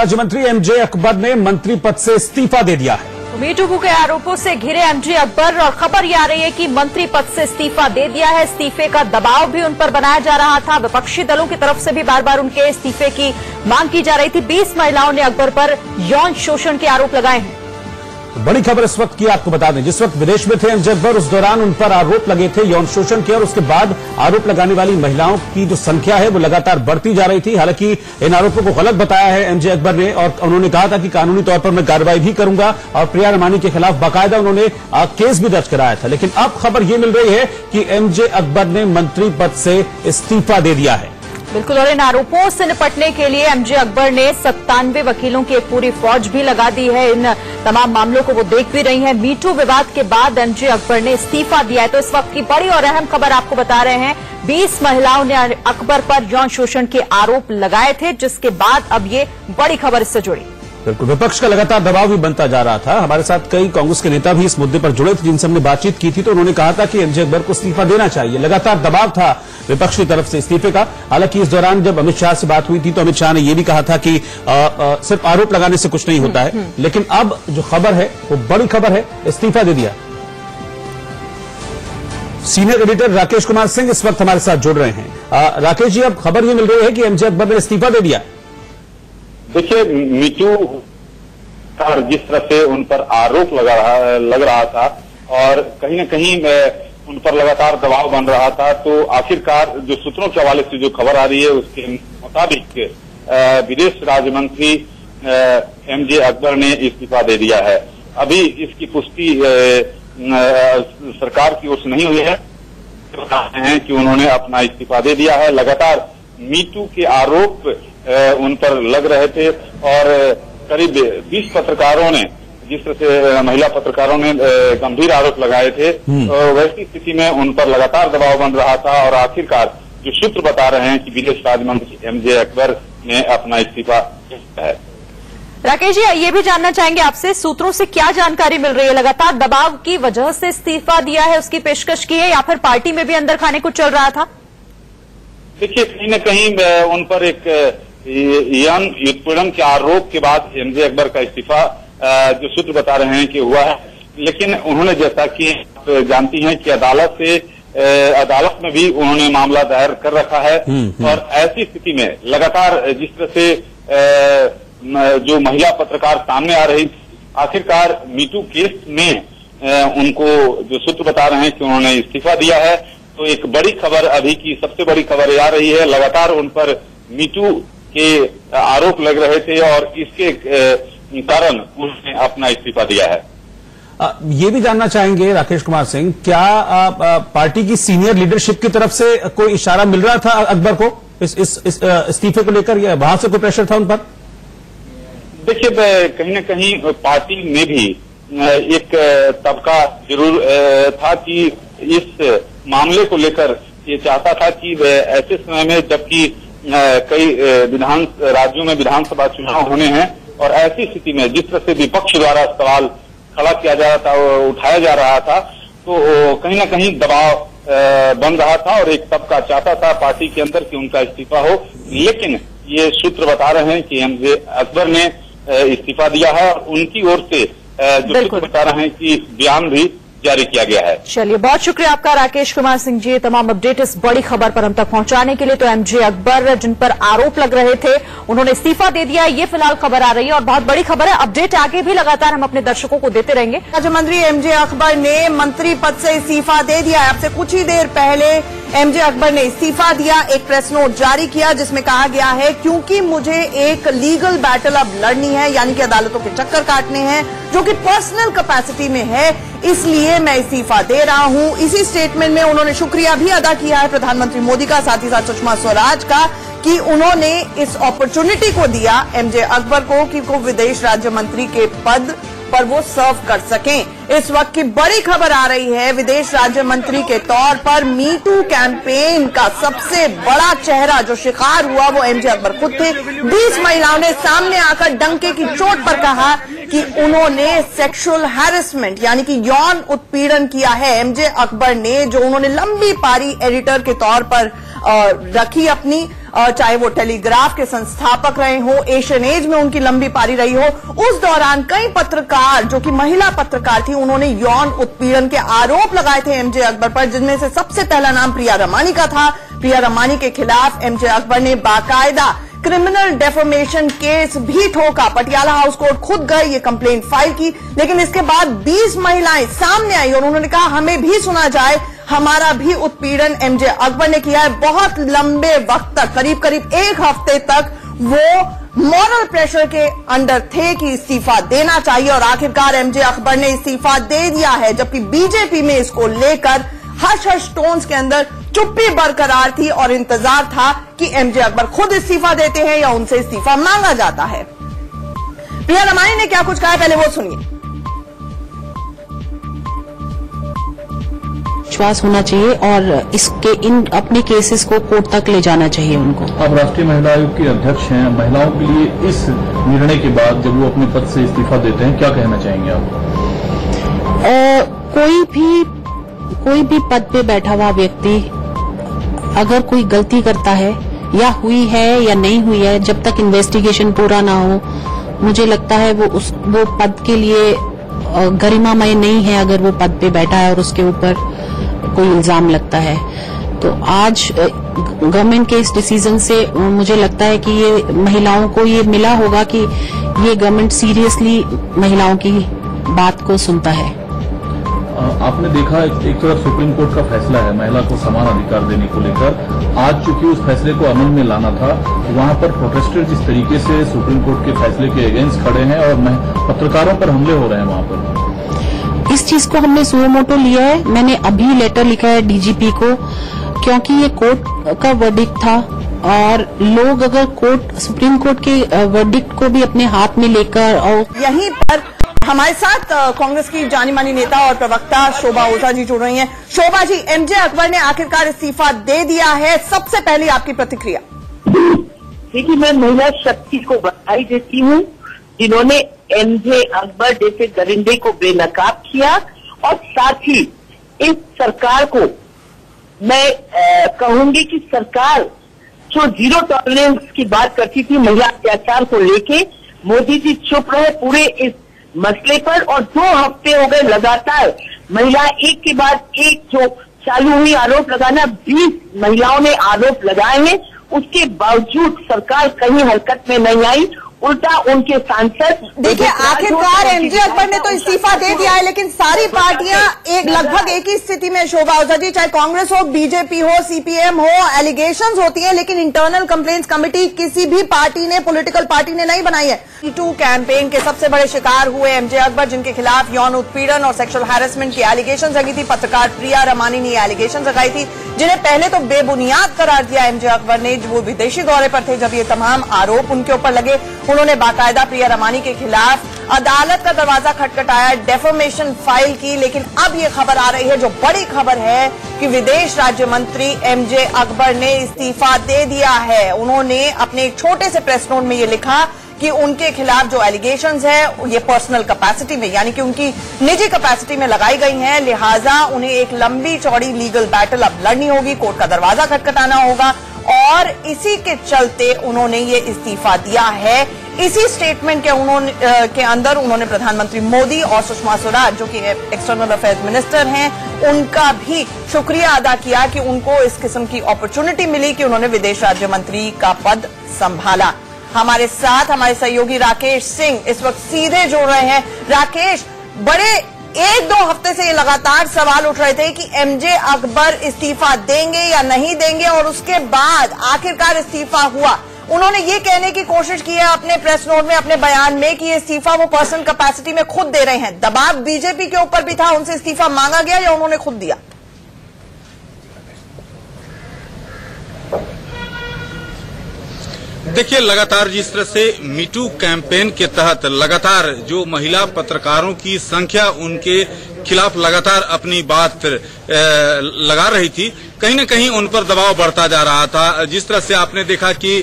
राज्य मंत्री एमजे अकबर ने मंत्री पद से इस्तीफा दे दिया है। मीटू के आरोपों से घिरे एमजे अकबर और खबर ये आ रही है कि मंत्री पद से इस्तीफा दे दिया है। इस्तीफे का दबाव भी उन पर बनाया जा रहा था। विपक्षी दलों की तरफ से भी बार बार उनके इस्तीफे की मांग की जा रही थी। 20 महिलाओं ने अकबर पर यौन शोषण के आरोप लगाए हैं। बड़ी खबर इस वक्त की आपको बता दें, जिस वक्त विदेश में थे एमजे अकबर, उस दौरान उन पर आरोप लगे थे यौन शोषण के, और उसके बाद आरोप लगाने वाली महिलाओं की जो संख्या है वो लगातार बढ़ती जा रही थी। हालांकि इन आरोपों को गलत बताया है एमजे अकबर ने, और उन्होंने कहा था कि कानूनी तौर पर मैं कार्रवाई भी करूंगा, और प्रिया रमानी के खिलाफ बाकायदा उन्होंने केस भी दर्ज कराया था। लेकिन अब खबर यह मिल रही है कि एमजे अकबर ने मंत्री पद से इस्तीफा दे दिया है। बिल्कुल, और इन आरोपों से निपटने के लिए एमजे अकबर ने 97 वकीलों की एक पूरी फौज भी लगा दी है। इन तमाम मामलों को वो देख भी रही हैं। मीटू विवाद के बाद एमजे अकबर ने इस्तीफा दिया है। तो इस वक्त की बड़ी और अहम खबर आपको बता रहे हैं। 20 महिलाओं ने अकबर पर यौन शोषण के आरोप लगाए थे, जिसके बाद अब ये बड़ी खबर इससे जुड़ी। बिल्कुल, विपक्ष का लगातार दबाव भी बनता जा रहा था। हमारे साथ कई कांग्रेस के नेता भी इस मुद्दे पर जुड़े थे, जिनसे हमने बातचीत की थी, तो उन्होंने कहा था कि एमजे अकबर को इस्तीफा देना चाहिए। लगातार दबाव था विपक्ष की तरफ से इस्तीफे का। हालांकि इस दौरान जब अमित शाह से बात हुई थी तो अमित शाह ने यह भी कहा था कि सिर्फ आरोप लगाने से कुछ नहीं होता है। लेकिन अब जो खबर है वो बड़ी खबर है, इस्तीफा दे दिया। सीनियर एडिटर राकेश कुमार सिंह इस वक्त हमारे साथ जुड़ रहे हैं। राकेश जी, अब खबर यह मिल रही है कि एमजे अकबर ने इस्तीफा दे दिया। देखिए, मीटू पर जिस तरह से उन पर आरोप लग रहा था और कहीं न कहीं उन पर लगातार दबाव बन रहा था, तो आखिरकार जो सूत्रों के हवाले से जो खबर आ रही है उसके मुताबिक विदेश राज्य मंत्री एमजे अकबर ने इस्तीफा दे दिया है। अभी इसकी पुष्टि सरकार की ओर से नहीं हुई है, बताते हैं कि उन्होंने अपना इस्तीफा दे दिया है। लगातार मीटू के आरोप उन पर लग रहे थे और करीब 20 पत्रकारों ने, जिस तरह से महिला पत्रकारों ने गंभीर आरोप लगाए थे, तो वैसी स्थिति में उन पर लगातार दबाव बन रहा था। और आखिरकार जो सूत्र बता रहे हैं कि विदेश राज्य मंत्री एमजे अकबर ने अपना इस्तीफा दिया है। राकेश जी, ये भी जानना चाहेंगे आपसे, सूत्रों से क्या जानकारी मिल रही है? लगातार दबाव की वजह से इस्तीफा दिया है, उसकी पेशकश की है, या फिर पार्टी में भी अंदर खाने को चल रहा था? देखिए, कहीं न कहीं उन पर एक यौन उत्पीड़न के आरोप के बाद एमजे अकबर का इस्तीफा जो सूत्र बता रहे हैं कि हुआ है। लेकिन उन्होंने, जैसा कि आप जानती हैं कि अदालत में भी उन्होंने मामला दायर कर रखा है, और ऐसी स्थिति में लगातार जिस तरह से जो महिला पत्रकार सामने आ रही, आखिरकार मीटू केस में उनको जो सूत्र बता रहे हैं कि उन्होंने इस्तीफा दिया है। तो एक बड़ी खबर, अभी की सबसे बड़ी खबर आ रही है, लगातार उन पर मीटू के आरोप लग रहे थे और इसके कारण उन्होंने अपना इस्तीफा दिया है। ये भी जानना चाहेंगे राकेश कुमार सिंह, क्या पार्टी की सीनियर लीडरशिप की तरफ से कोई इशारा मिल रहा था अकबर को इस इस्तीफे को लेकर, या वहां से कोई प्रेशर था उन पर? देखिए, कहीं न कहीं पार्टी में भी एक तबका जरूर था कि इस मामले को लेकर ये चाहता था कि ऐसे समय में, जबकि कई राज्यों में विधानसभा चुनाव होने हैं, और ऐसी स्थिति में जिस तरह से विपक्ष द्वारा सवाल खड़ा किया जा रहा था, उठाया जा रहा था, तो कहीं न कहीं दबाव बन रहा था और एक तबका चाहता था पार्टी के अंदर कि उनका इस्तीफा हो। लेकिन ये सूत्र बता रहे हैं कि एमजे अकबर ने इस्तीफा दिया है, और उनकी ओर से जो सूत्र बता रहे हैं कि बयान भी जारी किया गया है। चलिए, बहुत शुक्रिया आपका राकेश कुमार सिंह जी, तमाम अपडेट इस बड़ी खबर पर हम तक पहुंचाने के लिए। तो एमजे अकबर, जिन पर आरोप लग रहे थे, उन्होंने इस्तीफा दे दिया है, ये फिलहाल खबर आ रही है और बहुत बड़ी खबर है। अपडेट आगे भी लगातार हम अपने दर्शकों को देते रहेंगे। राज्य मंत्री एमजे अकबर ने मंत्री पद से इस्तीफा दे दिया है। अब से कुछ ही देर पहले एमजे अकबर ने इस्तीफा दिया, एक प्रेस नोट जारी किया जिसमें कहा गया है, क्योंकि मुझे एक लीगल बैटल अब लड़नी है, यानी कि अदालतों के चक्कर काटने हैं, जो कि पर्सनल कैपेसिटी में है, इसलिए मैं इस्तीफा दे रहा हूं। इसी स्टेटमेंट में उन्होंने शुक्रिया भी अदा किया है प्रधानमंत्री मोदी का, साथ ही साथ सुषमा स्वराज का, कि उन्होंने इस अपॉर्चुनिटी को दिया एमजे अकबर को कि वो विदेश राज्य मंत्री के पद पर वो सर्व कर सकें। इस वक्त की बड़ी खबर आ रही है, विदेश राज्य मंत्री के तौर पर मीटू कैंपेन का सबसे बड़ा चेहरा जो शिकार हुआ वो एमजे अकबर खुद थे। 20 महिलाओं ने सामने आकर डंके की चोट पर कहा कि उन्होंने सेक्सुअल हैरेसमेंट यानी कि यौन उत्पीड़न किया है। एमजे अकबर ने, जो उन्होंने लंबी पारी एडिटर के तौर पर रखी अपनी, चाहे वो टेलीग्राफ के संस्थापक रहे हो, एशियन एज में उनकी लंबी पारी रही हो, उस दौरान कई पत्रकार जो कि महिला पत्रकार थी, उन्होंने यौन उत्पीड़न के आरोप लगाए थे एमजे अकबर पर, जिनमें से सबसे पहला नाम प्रिया रमानी का था। प्रिया रमानी के खिलाफ एमजे अकबर ने बाकायदा क्रिमिनल डेफोमेशन केस भी ठोका। पटियाला हाउस कोर्ट खुद गए, ये कंप्लेंट फाइल की, लेकिन इसके बाद 20 महिलाएं सामने आई और उन्होंने कहा हमें भी सुना जाए, हमारा भी उत्पीड़न एमजे अकबर ने किया है। बहुत लंबे वक्त तक, करीब करीब 1 हफ्ते तक वो मॉरल प्रेशर के अंडर थे कि इस्तीफा देना चाहिए और आखिरकार एमजे अकबर ने इस्तीफा दे दिया है, जबकि बीजेपी में इसको लेकर हश हश टोन्स के अंदर चुप्पी बरकरार थी और इंतजार था कि एमजे अकबर खुद इस्तीफा देते हैं या उनसे इस्तीफा मांगा जाता है। प्रिया रमानी ने क्या कुछ कहा, पहले वो सुनिए। विश्वास होना चाहिए और इसके अपने केसेस को कोर्ट तक ले जाना चाहिए उनको। आप राष्ट्रीय महिला आयोग की अध्यक्ष हैं, महिलाओं के लिए इस निर्णय के बाद जब वो अपने पद से इस्तीफा देते हैं, क्या कहना चाहेंगे आप? कोई भी पद पे बैठा हुआ व्यक्ति अगर कोई गलती करता है या हुई है या नहीं हुई है, जब तक इन्वेस्टिगेशन पूरा ना हो, मुझे लगता है वो पद के लिए गरिमामय नहीं है अगर वो पद पे बैठा है और उसके ऊपर कोई इल्जाम लगता है। तो आज गवर्नमेंट के इस डिसीजन से मुझे लगता है कि ये महिलाओं को ये मिला होगा कि ये गवर्नमेंट सीरियसली महिलाओं की बात को सुनता है। आपने देखा एक तरफ सुप्रीम कोर्ट का फैसला है महिला को समान अधिकार देने को लेकर, आज चूंकि उस फैसले को अमल में लाना था, वहां पर प्रोटेस्टर जिस तरीके से सुप्रीम कोर्ट के फैसले के अगेंस्ट खड़े हैं और पत्रकारों पर हमले हो रहे हैं वहां पर, इस चीज को हमने सुओ मोटो लिया है। मैंने अभी लेटर लिखा है डीजीपी को, क्योंकि ये कोर्ट का वर्डिक्ट था और लोग अगर सुप्रीम कोर्ट के वर्डिक्ट को भी अपने हाथ में लेकर, और यहीं पर हमारे साथ कांग्रेस की जानी मानी नेता और प्रवक्ता शोभा ओझा जी जुड़ रही हैं। शोभा जी, एमजे अकबर ने आखिरकार इस्तीफा दे दिया है, सबसे पहले आपकी प्रतिक्रिया? देखिए, मैं महिला शक्ति को बधाई देती हूँ जिन्होंने एमजे अकबर जैसे दरिंदे को बेनकाब किया, और साथ ही इस सरकार को मैं कहूंगी कि सरकार जो जीरो टॉलरेंस की बात करती थी महिला अत्याचार को लेके, मोदी जी चुप रहे पूरे इस मसले पर, और 2 हफ्ते हो गए लगातार महिला एक के बाद एक जो चालू हुई आरोप लगाना, 20 महिलाओं ने आरोप लगाए हैं, उसके बावजूद सरकार कहीं हरकत में नहीं आई, उल्टा उनके सांसद। देखिए, आखिरकार एमजे अकबर ने तो इस्तीफा दे दिया है, लेकिन सारी पार्टियां लगभग एक ही स्थिति में। शोभा ओझा जी, चाहे कांग्रेस हो, बीजेपी हो, सीपीएम हो, एलिगेशंस होती हैं, लेकिन इंटरनल कंप्लेंट्स कमेटी किसी भी पार्टी ने, पॉलिटिकल पार्टी ने नहीं बनाई है। मीटू कैंपेन के सबसे बड़े शिकार हुए एमजे अकबर, जिनके खिलाफ यौन उत्पीड़न और सेक्सुअल हैरेसमेंट की एलिगेशन लगी थी। पत्रकार प्रिया रमानी ने ये एलिगेशन लगाई थी, जिन्हें पहले तो बेबुनियाद करार दिया एमजे अकबर ने। वो विदेशी दौरे पर थे जब ये तमाम आरोप उनके ऊपर लगे। उन्होंने बाकायदा प्रिया रमानी के खिलाफ अदालत का दरवाजा खटखटाया, डेफोमेशन फाइल की। लेकिन अब ये खबर आ रही है, जो बड़ी खबर है, कि विदेश राज्य मंत्री एमजे अकबर ने इस्तीफा दे दिया है। उन्होंने अपने एक छोटे से प्रेस नोट में ये लिखा कि उनके खिलाफ जो एलिगेशंस है ये पर्सनल कैपेसिटी में, यानी कि उनकी निजी कैपेसिटी में लगाई गई हैं, लिहाजा उन्हें एक लंबी चौड़ी लीगल बैटल अब लड़नी होगी, कोर्ट का दरवाजा खटखटाना होगा, और इसी के चलते उन्होंने ये इस्तीफा दिया है। इसी स्टेटमेंट के अंदर उन्होंने प्रधानमंत्री मोदी और सुषमा स्वराज, जो कि एक्सटर्नल अफेयर्स मिनिस्टर हैं, उनका भी शुक्रिया अदा किया कि उनको इस किस्म की अपॉर्चुनिटी मिली कि उन्होंने विदेश राज्य मंत्री का पद संभाला। हमारे साथ हमारे सहयोगी राकेश सिंह इस वक्त सीधे जुड़ रहे हैं। राकेश, बड़े 1-2 हफ्ते से ये लगातार सवाल उठ रहे थे कि एमजे अकबर इस्तीफा देंगे या नहीं देंगे, और उसके बाद आखिरकार इस्तीफा हुआ। उन्होंने ये कहने की कोशिश की है अपने प्रेस नोट में, अपने बयान में, कि इस्तीफा वो पर्सनल कैपेसिटी में खुद दे रहे हैं। दबाव बीजेपी के ऊपर भी था, उनसे इस्तीफा मांगा गया या उन्होंने खुद दिया? देखिए, लगातार जिस तरह से मीटू कैंपेन के तहत लगातार जो महिला पत्रकारों की संख्या उनके खिलाफ लगातार अपनी बात लगा रही थी, कहीं न कहीं उन पर दबाव बढ़ता जा रहा था। जिस तरह से आपने देखा कि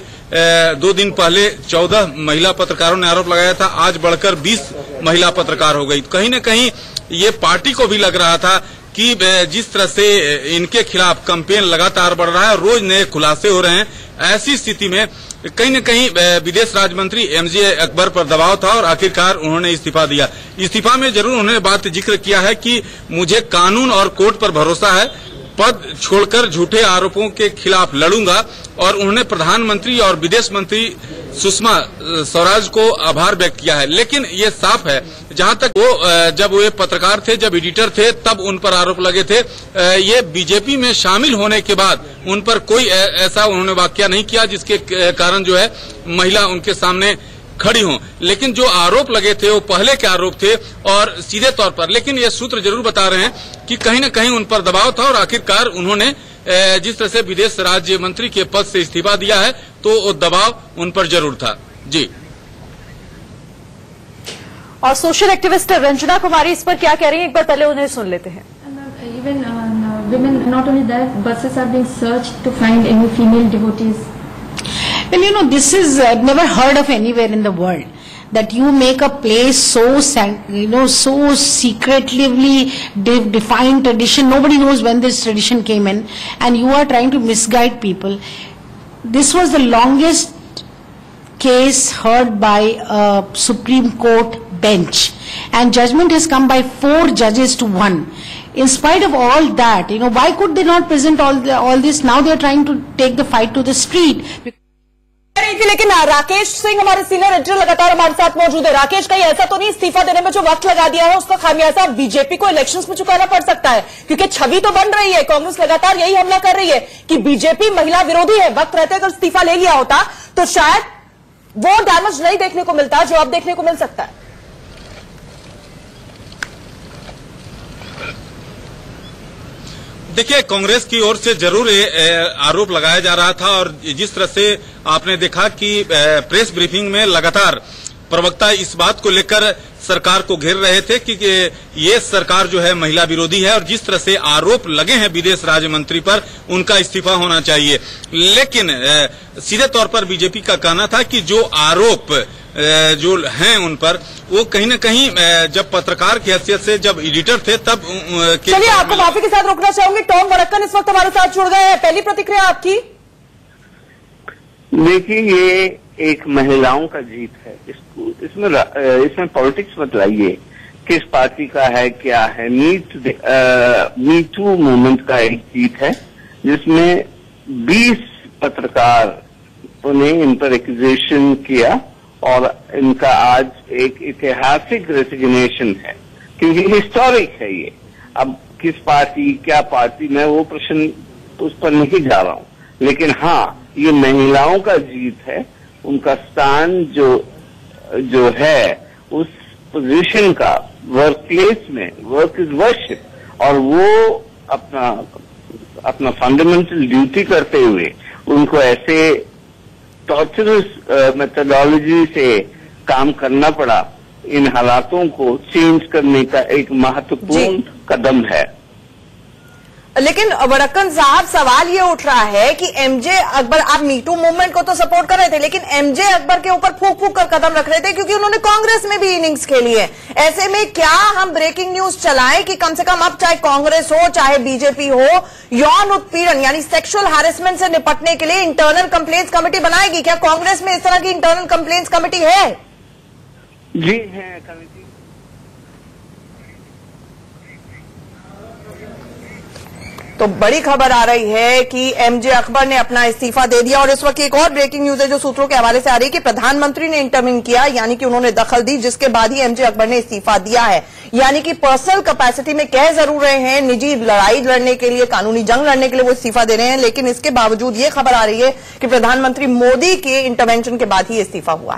2 दिन पहले 14 महिला पत्रकारों ने आरोप लगाया था, आज बढ़कर 20 महिला पत्रकार हो गई। कहीं न कहीं ये पार्टी को भी लग रहा था कि जिस तरह से इनके खिलाफ कैंपेन लगातार बढ़ रहा है, रोज नए खुलासे हो रहे हैं, ऐसी स्थिति में कहीं न कहीं विदेश राज्य मंत्री एमजे अकबर पर दबाव था और आखिरकार उन्होंने इस्तीफा दिया। इस्तीफा में जरूर उन्होंने बात जिक्र किया है कि मुझे कानून और कोर्ट पर भरोसा है, पद छोड़कर झूठे आरोपों के खिलाफ लड़ूंगा, और उन्होंने प्रधानमंत्री और विदेश मंत्री सुषमा स्वराज को आभार व्यक्त किया है। लेकिन ये साफ है, जहां तक वो जब वे पत्रकार थे, जब एडिटर थे, तब उन पर आरोप लगे थे। ये बीजेपी में शामिल होने के बाद उन पर कोई ऐसा उन्होंने वाकया नहीं किया जिसके कारण जो है महिला उनके सामने खड़ी हों। लेकिन जो आरोप लगे थे वो पहले के आरोप थे और सीधे तौर पर, लेकिन ये सूत्र जरूर बता रहे हैं कि कहीं न कहीं उन पर दबाव था और आखिरकार उन्होंने जिस तरह से विदेश राज्य मंत्री के पद से इस्तीफा दिया है तो वो दबाव उन पर जरूर था। जी। और सोशल एक्टिविस्ट रंजना कुमारी इस पर क्या कह रही है, एक बार पहले उन्हें सुन लेते हैं। Even women, not only that, buses are being searched to find any female devotees. Well, you know, this is never heard of anywhere in the world, that you make a place so, so secretively defined tradition. Nobody knows when this tradition came in, and you are trying to misguide people. This was the longest case heard by a Supreme Court bench, and judgment has come by 4 judges to 1. In spite of all that, why could they not present all this? Now they are trying to take the fight to the street. लेकिन राकेश सिंह हमारे senior editor लगातार हमारे साथ मौजूद है। राकेश, कहीं ऐसा तो नहीं इस्तीफा देने में जो वक्त लगा दिया है उसका खामियाजा बीजेपी को इलेक्शंस में चुकाना पड़ सकता है? क्योंकि छवि तो बन रही है, कांग्रेस लगातार यही हमला कर रही है कि बीजेपी महिला विरोधी है। वक्त रहते अगर इस्तीफा ले लिया होता तो शायद वो डैमेज नहीं देखने को मिलता जो अब देखने को मिल सकता है। देखिए, कांग्रेस की ओर से जरूर आरोप लगाया जा रहा था और जिस तरह से आपने देखा कि प्रेस ब्रीफिंग में लगातार प्रवक्ता इस बात को लेकर सरकार को घेर रहे थे कि ये सरकार जो है महिला विरोधी है और जिस तरह से आरोप लगे हैं विदेश राज्य मंत्री पर उनका इस्तीफा होना चाहिए। लेकिन सीधे तौर पर बीजेपी का कहना था कि जो आरोप जो हैं उन पर वो कहीं न कहीं जब पत्रकार की हैसियत से जब एडिटर थे तब चलिए आपको माफी के साथ रोकना चाहूंगी। टॉम वरक्कन इस वक्त हमारे साथ जुड़ गए हैं, पहली प्रतिक्रिया आपकी। देखिए, ये एक महिलाओं का जीत है, इसमें पॉलिटिक्स मत लाइए, किस पार्टी का है क्या है। मी टू मूवमेंट का एक जीत है जिसमें 20 पत्रकारों ने इन पर एक्यूजेशन किया और इनका आज एक ऐतिहासिक रेजिग्नेशन है, क्योंकि हिस्टोरिक है ये। अब किस पार्टी क्या पार्टी, मैं वो प्रश्न उस पर नहीं जा रहा हूं, लेकिन हाँ, ये महिलाओं का जीत है। उनका स्थान जो है उस पोजीशन का वर्क प्लेस में, वर्क इज वर्शिप, और वो अपना फंडामेंटल ड्यूटी करते हुए उनको ऐसे टॉर्चरस मेथोडोलॉजी से काम करना पड़ा। इन हालातों को चेंज करने का एक महत्वपूर्ण कदम है। लेकिन वरक्कन साहब, सवाल ये उठ रहा है कि एमजे अकबर, आप मीटू मूवमेंट को तो सपोर्ट कर रहे थे, लेकिन एमजे अकबर के ऊपर फूंक फूंक कर कदम रख रहे थे क्योंकि उन्होंने कांग्रेस में भी इनिंग्स खेली है। ऐसे में क्या हम ब्रेकिंग न्यूज चलाएं कि कम से कम अब चाहे कांग्रेस हो चाहे बीजेपी हो, यौन उत्पीड़न यानी सेक्सुअल हैरेसमेंट से निपटने के लिए इंटरनल कंप्लेंट्स कमेटी बनाएगी? क्या कांग्रेस में इस तरह की इंटरनल कंप्लेंट्स कमेटी है? जी है, कमेटी। तो बड़ी खबर आ रही है कि एमजे अकबर ने अपना इस्तीफा दे दिया और इस वक्त एक और ब्रेकिंग न्यूज है जो सूत्रों के हवाले से आ रही है कि प्रधानमंत्री ने इंटरवीन किया, यानी कि उन्होंने दखल दी, जिसके बाद ही एमजे अकबर ने इस्तीफा दिया है। यानी कि पर्सनल कैपेसिटी में कह जरूर रहे हैं, निजी लड़ाई लड़ने के लिए, कानूनी जंग लड़ने के लिए वो इस्तीफा दे रहे हैं, लेकिन इसके बावजूद ये खबर आ रही है कि प्रधानमंत्री मोदी के इंटरवेंशन के बाद ही इस्तीफा हुआ है।